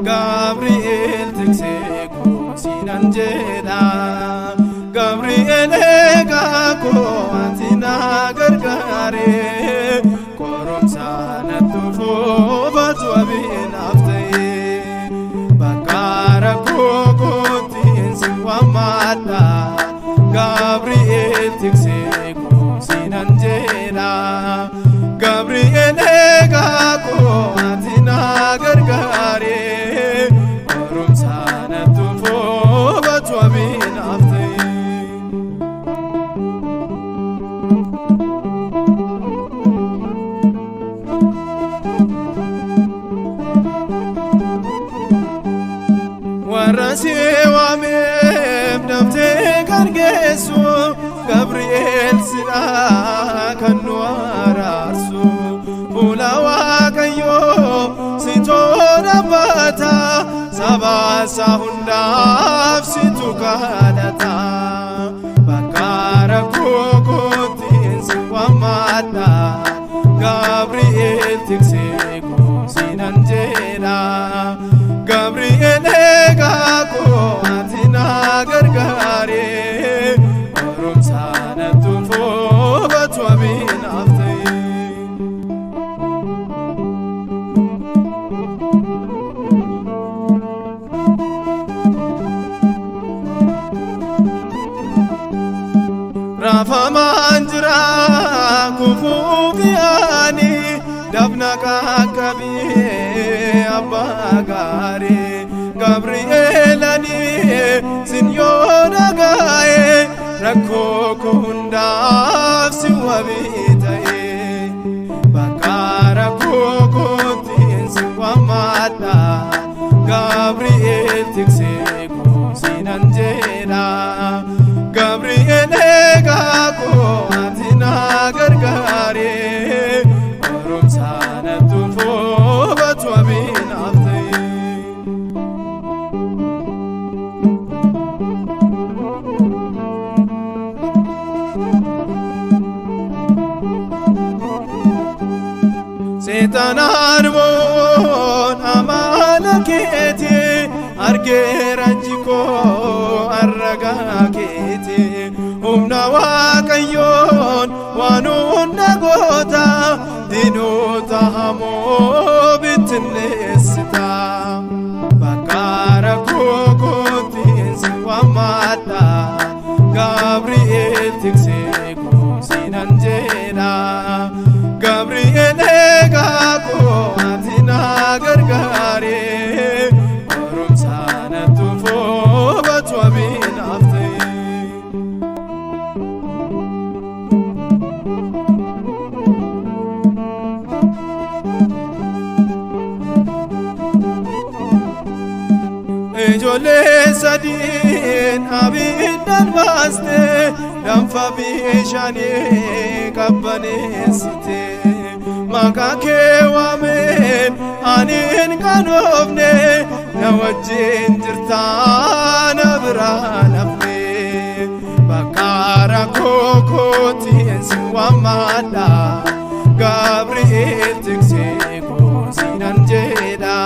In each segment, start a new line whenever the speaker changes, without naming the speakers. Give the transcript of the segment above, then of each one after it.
Gabriel tikseko sinanjeda Gabriel kako antina gargare korom sana tufo batu abin afte bakara koko tinsi wamata Gabriel tikseko sinanjeda Gabriel kako antina gargare Warasi wamem namte kargesu Gabriel sila kanwararsu Pulawa kayo sitona bata Sabasa hundaf situkanata Bakara kukutin siwamata Gabriel tikseko sinanjera Gabriel kako antina gargare korom sana tufo batu abin afte Rafa manjra kufugiani dabna kakabi abagare Gabrielani sinyona gae rakko kundaf siwabitae bakara koko tin siwamata Gabriel tikseko sinanjera Gabriel kako antina gargare korom sana tufo batu abin afte Setan arbon amalaketi argeranjiko arragaketi umna wakayon wanunda gota dinota hamo bitnesita bakara kokotin siwamata Gabriel tikseko sinanjera Gabriel kako antina gargare korom sana tufo batu abin afte Ejole sadin abiddan baste damfa bishani kabbanesite Makake wamen anin kanofne nawajin jirtana biranafne Bakara koko tinsi wamada Gabriel tikseko sinanjeda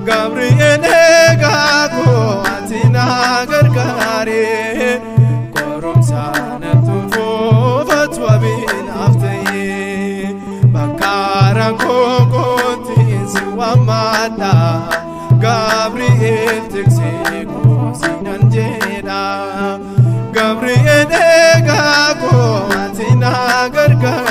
Gabriel kako antina gargare korom sana tufo batu abin afte Bakara koko tinsi wamata Gabriel tikseko sinanjera Gabriel kako antina gargare